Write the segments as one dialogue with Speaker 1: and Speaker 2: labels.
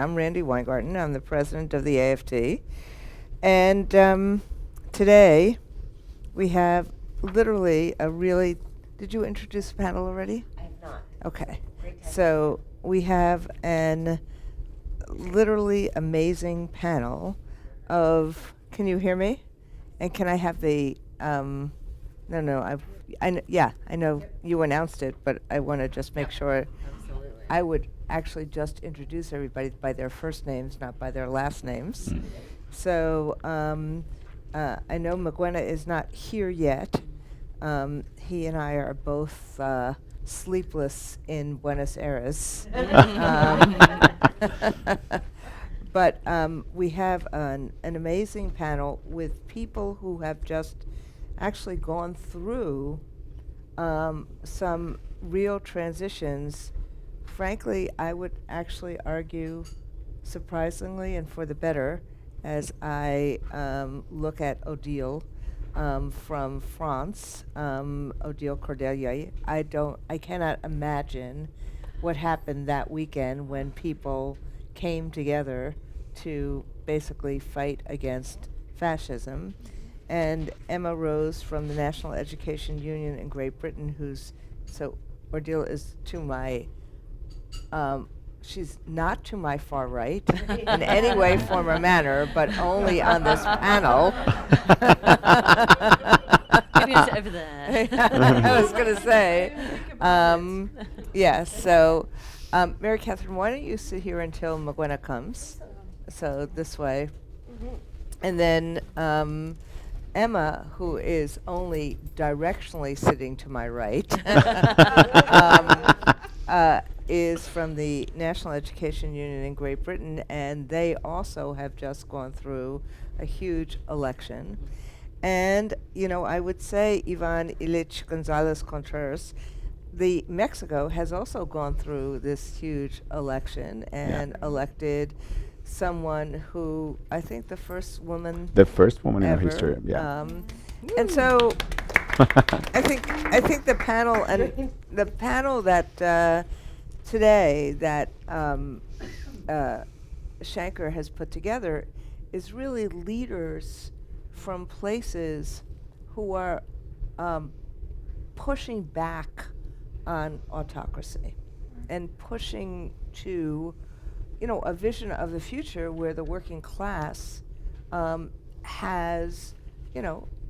Speaker 1: I'm Randy Weingarten. I'm the president of the AFT. And today we have literally a really. Did you introduce the panel already?
Speaker 2: I have not.
Speaker 1: Okay.
Speaker 2: Great time.
Speaker 1: So we have an literally amazing panel of. Can you hear me? And can I have the. I know
Speaker 2: Yep.
Speaker 1: you announced it, but I want to just make
Speaker 2: Yep.
Speaker 1: sure.
Speaker 2: Absolutely.
Speaker 1: I would actually just introduce everybody by their first names, not by their last names. So I know McGuena is not here yet. He and I are both sleepless in Buenos Aires. But we have an amazing panel with people who have just actually gone through some real transitions. Frankly, I would actually argue, surprisingly and for the better, as I look at Odile from France, Odile Cordelier. I cannot imagine what happened that weekend when people came together to basically fight against fascism. And Emma Rose from the National Education Union in Great Britain, so Odile is to my she's not to my far right in any way, form, or manner, but only on this panel.
Speaker 3: Maybe it's over there.
Speaker 1: I was going to say. Yes, so Mary Catherine, why don't you sit here until McGuena comes? So this way. And then Emma, who is only directionally sitting to my right, is from the National Education Union in Great Britain, and they also have just gone through a huge election. And, I would say Ivan Ilich Gonzalez Contreras, Mexico has also gone through this huge election and elected someone who I think the first woman
Speaker 4: in our
Speaker 1: ever.
Speaker 4: history. Yeah.
Speaker 1: And so I think the panel that today that Shankar has put together is really leaders from places who are pushing back on autocracy and pushing to a vision of the future where the working class has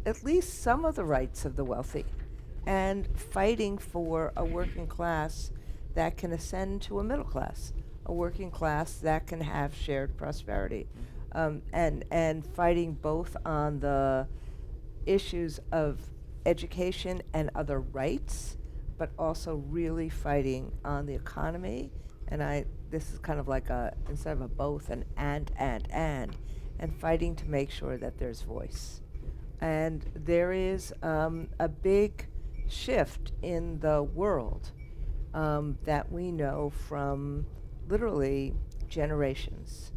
Speaker 1: at least some of the rights of the wealthy, and fighting for a working class that can ascend to a middle class, a working class that can have shared prosperity, and fighting both on the issues of education and other rights, but also really fighting on the economy. And this is kind of like instead of a both, an and fighting to make sure that there's voice. And there is a big shift in the world that we know from literally generations,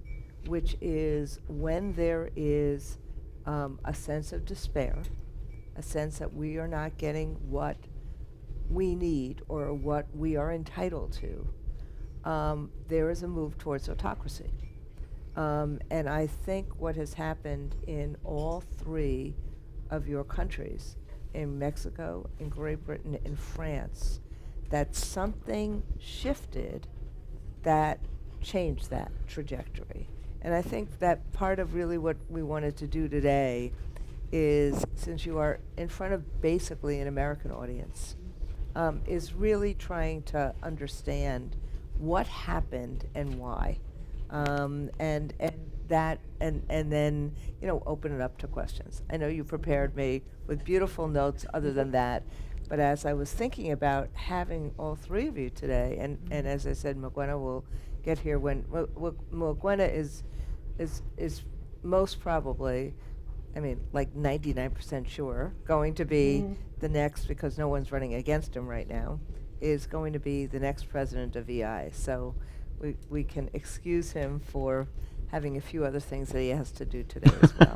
Speaker 1: which is when there is a sense of despair, a sense that we are not getting what we need or what we are entitled to, there is a move towards autocracy. And I think what has happened in all three of your countries, in Mexico, in Great Britain, in France, that something shifted that changed that trajectory. And I think that part of really what we wanted to do today is, since you are in front of basically an American audience, is really trying to understand what happened and why, and then open it up to questions. I know you prepared me with beautiful notes other than that, but as I was thinking about having all three of you today, and as I said, McGuena will get here when McGuena is most probably, like 99% sure, going to be the next, because no one's running against him right now, is going to be the next president of EI. So we can excuse him for having a few other things that he has to do today as well.